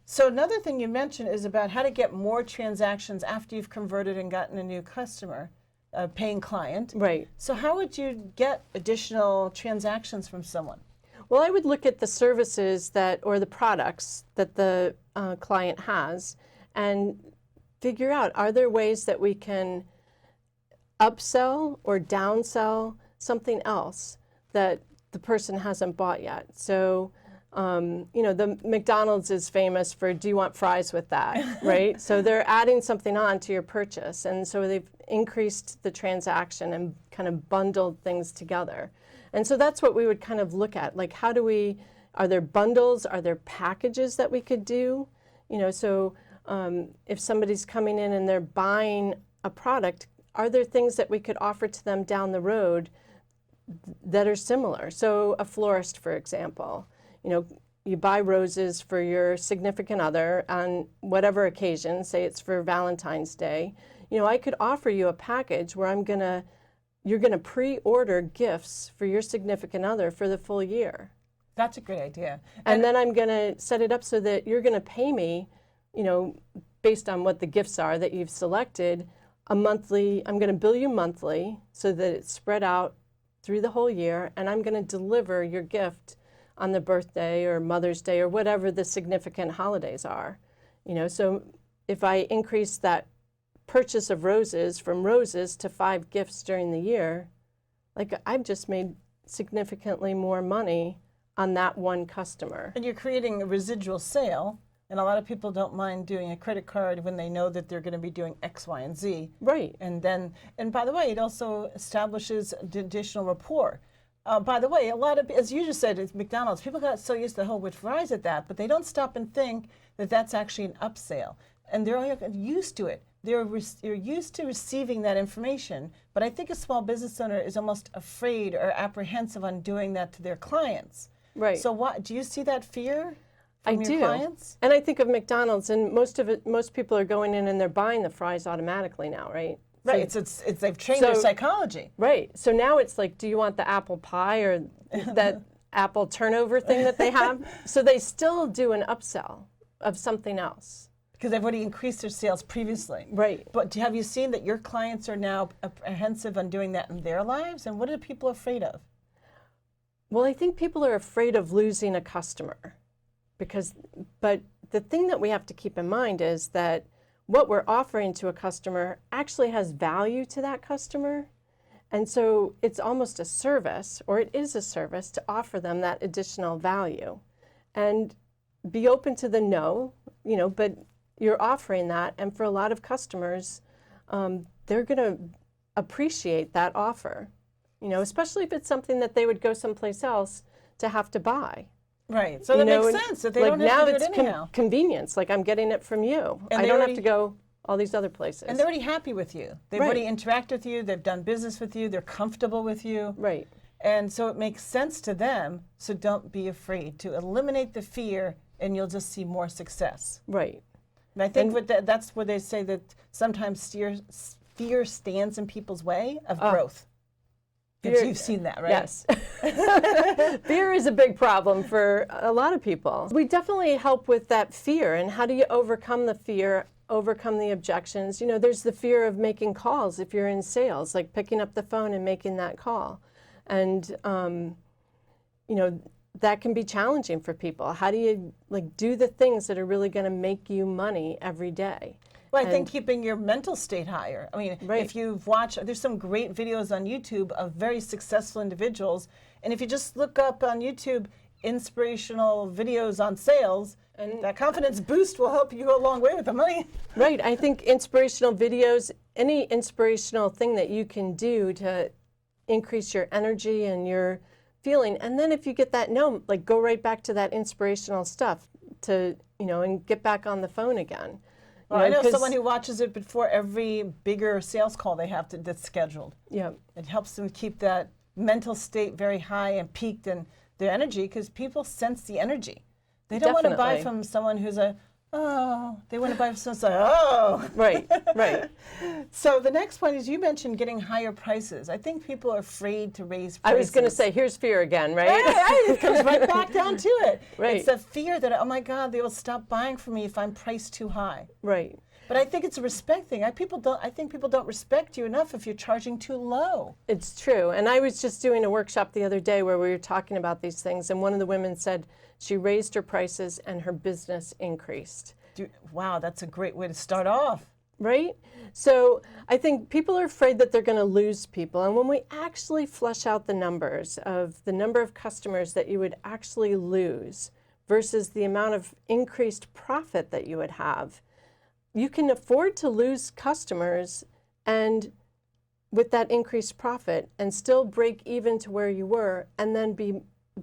So another thing you mentioned is about how to get more transactions after you've converted and gotten a new customer, a paying client. Right. So how would you get additional transactions from someone? Well, I would look at the services that, or the products that the client has and figure out, are there ways that we can upsell or downsell something else that the person hasn't bought yet? So, you know, the McDonald's is famous for, do you want fries with that, right? So they're adding something on to your purchase, and so they've increased the transaction and kind of bundled things together. And so that's what we would kind of look at, like how do we, are there bundles, are there packages that we could do? You know, so if somebody's coming in and they're buying a product, are there things that we could offer to them down the road that are similar? So a florist, for example, you know, you buy roses for your significant other on whatever occasion, say it's for Valentine's Day, you know, I could offer you a package where you're gonna pre-order gifts for your significant other for the full year. That's a great idea. And then I'm gonna set it up so that you're gonna pay me, you know, based on what the gifts are that you've selected, I'm gonna bill you monthly so that it's spread out through the whole year, and I'm gonna deliver your gift on the birthday or Mother's Day or whatever the significant holidays are. You know, so if I increase that purchase of roses from roses to 5 gifts during the year, like I've just made significantly more money on that one customer. And you're creating a residual sale, and a lot of people don't mind doing a credit card when they know that they're going to be doing X, Y, and Z. Right. And by the way, it also establishes additional rapport. By the way, a lot of, as you just said, it's McDonald's. People got so used to the whole with fries at that, but they don't stop and think that that's actually an upsale. And they're used to it. They're used to receiving that information. But I think a small business owner is almost afraid or apprehensive on doing that to their clients. Right. So do you see that fear from your do. clients? And I think of McDonald's, and most people are going in and they're buying the fries automatically now, right? Right, So, it's they've trained their psychology. Right, so now it's like, do you want the apple pie or that apple turnover thing that they have? So they still do an upsell of something else. Because they've already increased their sales previously. Right. But have you seen that your clients are now apprehensive on doing that in their lives? And what are people afraid of? Well, I think people are afraid of losing a customer. But the thing that we have to keep in mind is that what we're offering to a customer actually has value to that customer. And so it's almost a service, or it is a service, to offer them that additional value. And be open to the no, you know, but you're offering that. And for a lot of customers, they're going to appreciate that offer, you know, especially if it's something that they would go someplace else to have to buy. Right, so that makes sense, that they don't have to do it anyhow. Now it's convenience, like I'm getting it from you. And I don't have to go all these other places. And they're already happy with you. They've already interacted with you, they've done business with you, they're comfortable with you. Right. And so it makes sense to them, so don't be afraid to eliminate the fear and you'll just see more success. Right. And I think that's where they say that sometimes fear stands in people's way of growth. You've seen that, right? Yes. Fear is a big problem for a lot of people. We definitely help with that fear. And how do you overcome the fear, overcome the objections? You know, there's the fear of making calls if you're in sales, like picking up the phone and making that call. And, you know, that can be challenging for people. How do you do the things that are really going to make you money every day? Well, I think keeping your mental state higher. I mean, if you've watched, there's some great videos on YouTube of very successful individuals. And if you just look up on YouTube inspirational videos on sales, and that confidence boost will help you go a long way with the money. Right. I think inspirational videos, any inspirational thing that you can do to increase your energy and your feeling. And then if you get that no, like go right back to that inspirational stuff to, you know, and get back on the phone again. Well, I know someone who watches it before every bigger sales call they have that's scheduled. Yeah. It helps them keep that mental state very high and peaked in their energy because people sense the energy. They don't want to buy from someone who's Oh, they want to buy something. So, oh. Right, right. So the next point is you mentioned getting higher prices. I think people are afraid to raise prices. I was going to say, here's fear again, right? Right, it comes right back down to it. Right. It's the fear that, oh my God, they will stop buying from me if I'm priced too high. Right. But I think it's a respect thing. I think people don't respect you enough if you're charging too low. It's true. And I was just doing a workshop the other day where we were talking about these things, and one of the women said she raised her prices and her business increased. Wow, that's a great way to start off. Right? So I think people are afraid that they're going to lose people. And when we actually flesh out the numbers of the number of customers that you would actually lose versus the amount of increased profit that you would have, you can afford to lose customers and with that increased profit and still break even to where you were and then be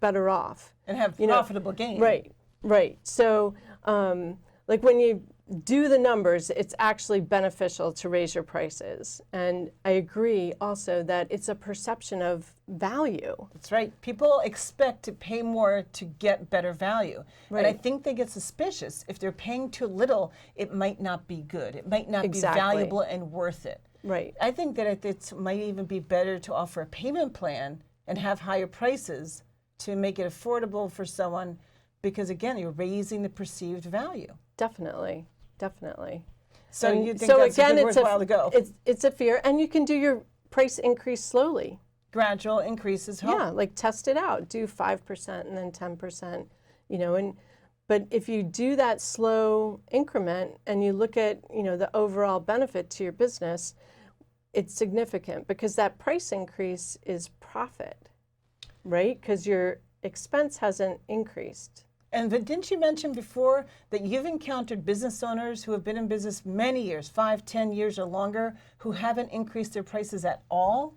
better off. And have profitable gain. Right, right. So like when you do the numbers, it's actually beneficial to raise your prices. And I agree also that it's a perception of value. That's right. People expect to pay more to get better value. Right. And I think they get suspicious. If they're paying too little, it might not be good. It might not be valuable and worth it. Right. I think that it might even be better to offer a payment plan and have higher prices to make it affordable for someone because, again, you're raising the perceived value. Definitely, definitely. So you think that's a good worthwhile to go? It's a fear, and you can do your price increase slowly. Gradual increases help. Yeah, like test it out. Do 5% and then 10%, but if you do that slow increment and you look at, the overall benefit to your business, it's significant because that price increase is profit, right? Because your expense hasn't increased. And didn't you mention before that you've encountered business owners who have been in business many years, 5, 10 years or longer, who haven't increased their prices at all?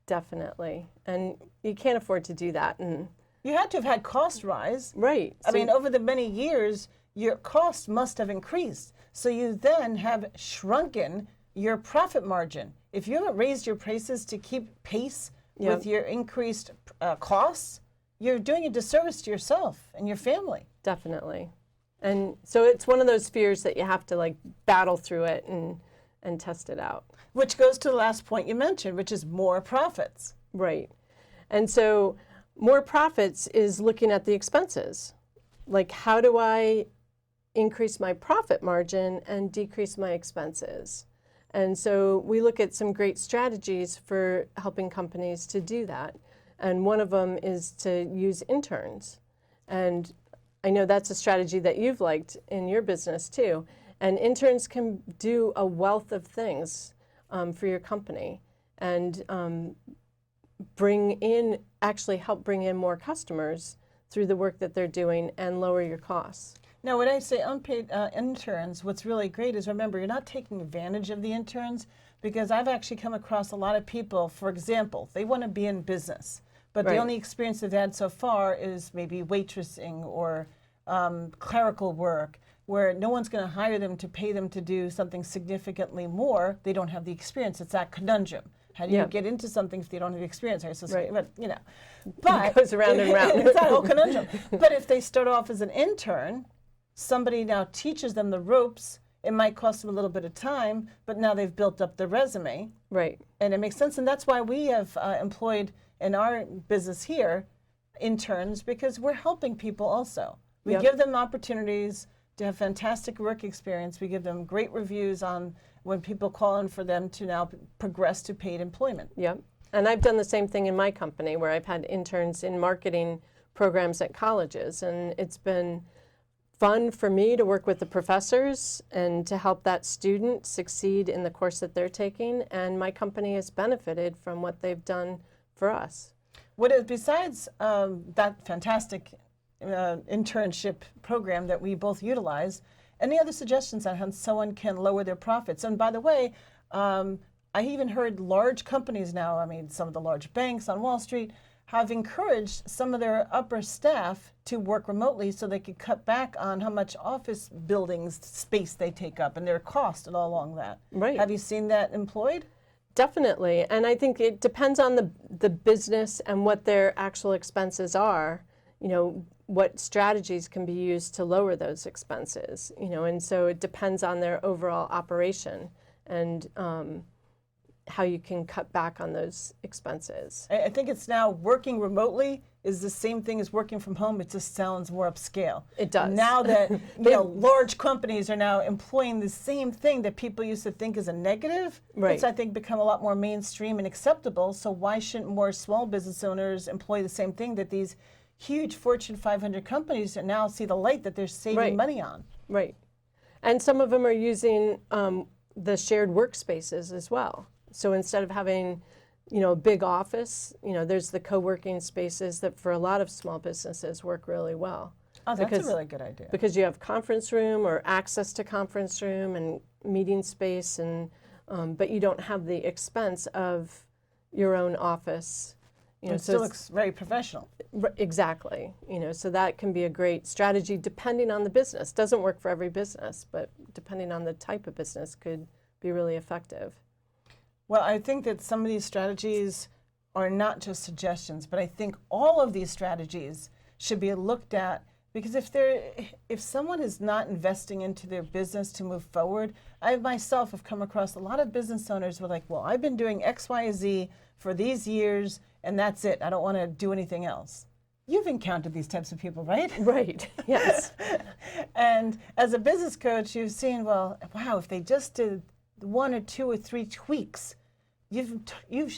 Definitely. And you can't afford to do that. And you had to have had cost rise. Right. I mean, over the many years, your cost must have increased. So you then have shrunken your profit margin. If you haven't raised your prices to keep pace with your increased costs, you're doing a disservice to yourself and your family. Definitely. And so it's one of those fears that you have to battle through it and test it out. Which goes to the last point you mentioned, which is more profits. Right. And so more profits is looking at the expenses. Like, how do I increase my profit margin and decrease my expenses? And so we look at some great strategies for helping companies to do that. And one of them is to use interns. And I know that's a strategy that you've liked in your business too. And interns can do a wealth of things for your company and help bring in more customers through the work that they're doing and lower your costs. Now, when I say unpaid interns, what's really great is, remember, you're not taking advantage of the interns, because I've actually come across a lot of people, for example, they want to be in business, but the only experience they've had so far is maybe waitressing or clerical work, where no one's going to hire them to pay them to do something significantly more. They don't have the experience. It's that conundrum. How do you get into something if they don't have the experience? But it goes around and round. It's that whole conundrum. But if they start off as an intern, somebody now teaches them the ropes. It might cost them a little bit of time, but now they've built up their resume. Right. And it makes sense. And that's why we have employed in our business here interns, because we're helping people also. We give them opportunities to have fantastic work experience. We give them great reviews on when people call in for them to now progress to paid employment. Yep. And I've done the same thing in my company where I've had interns in marketing programs at colleges. And it's been fun for me to work with the professors and to help that student succeed in the course that they're taking. And my company has benefited from what they've done for us. What is, besides that fantastic internship program that we both utilize, any other suggestions on how someone can lower their profits? And by the way, I even heard large companies now, I mean, some of the large banks on Wall Street have encouraged some of their upper staff to work remotely so they could cut back on how much office buildings space they take up and their cost and all along that. Right. Have you seen that employed? Definitely. And I think it depends on the business and what their actual expenses are. what strategies can be used to lower those expenses, and so it depends on their overall operation and how you can cut back on those expenses. I think it's now working remotely is the same thing as working from home. It just sounds more upscale. It does. Now that large companies are now employing the same thing that people used to think is a negative, Right. it's, I think, become a lot more mainstream and acceptable. So why shouldn't more small business owners employ the same thing that these huge Fortune 500 companies now see the light that they're saving Right. money on? Right. And some of them are using the shared workspaces as well. So instead of having, a big office, there's the co-working spaces that for a lot of small businesses work really well. Oh, that's a really good idea. Because you have conference room or access to conference room and meeting space, and but you don't have the expense of your own office. It still looks very professional. Exactly. So that can be a great strategy depending on the business. Doesn't work for every business, but depending on the type of business could be really effective. Well, I think that some of these strategies are not just suggestions, but I think all of these strategies should be looked at, because if someone is not investing into their business to move forward, I myself have come across a lot of business owners who are like, well, I've been doing X, Y, Z for these years, and that's it. I don't want to do anything else. You've encountered these types of people, right? Right, yes. And as a business coach, you've seen, well, wow, if they just did 1 or 2 or 3 tweaks, you've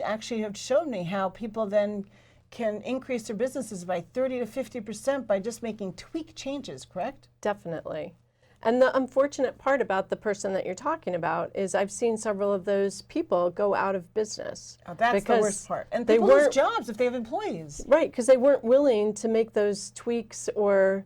actually have shown me how people then can increase their businesses by 30 to 50% by just making tweak changes, correct? Definitely. And the unfortunate part about the person that you're talking about is I've seen several of those people go out of business. Oh, that's the worst part. And people lose jobs if they have employees. Right, because they weren't willing to make those tweaks or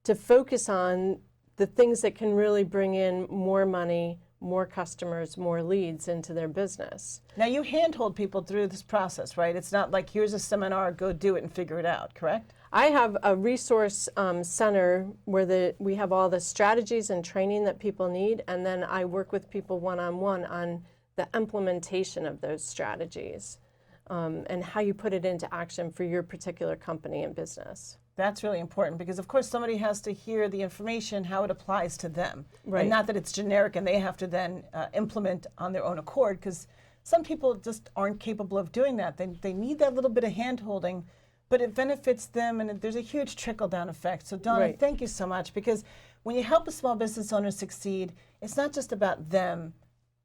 to focus on the things that can really bring in more money, more customers, more leads into their business. Now you handhold people through this process, right? It's not like here's a seminar, go do it and figure it out, correct? I have a resource center where we have all the strategies and training that people need, and then I work with people one-on-one on the implementation of those strategies and how you put it into action for your particular company and business. That's really important because, of course, somebody has to hear the information, how it applies to them. Right. And not that it's generic and they have to then implement on their own accord, because some people just aren't capable of doing that. They need that little bit of hand-holding, but it benefits them, and there's a huge trickle-down effect. So, Donna, Right. Thank you so much, because when you help a small business owner succeed, it's not just about them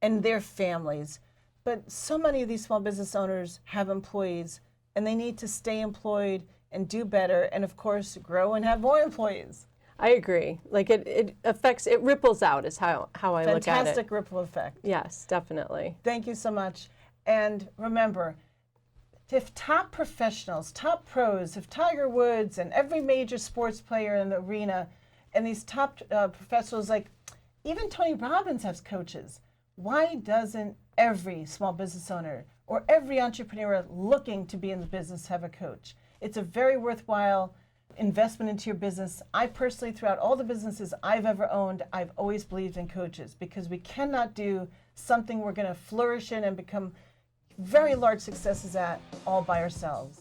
and their families, but so many of these small business owners have employees, and they need to stay employed and do better, and of course grow and have more employees. I agree. Like it affects, it ripples out is how I look at it. Fantastic ripple effect. Yes, definitely. Thank you so much. And remember, if top professionals, top pros, if Tiger Woods and every major sports player in the arena and these top professionals, like even Tony Robbins has coaches, why doesn't every small business owner or every entrepreneur looking to be in the business have a coach? It's a very worthwhile investment into your business. I personally, throughout all the businesses I've ever owned, I've always believed in coaches, because we cannot do something we're going to flourish in and become very large successes at all by ourselves.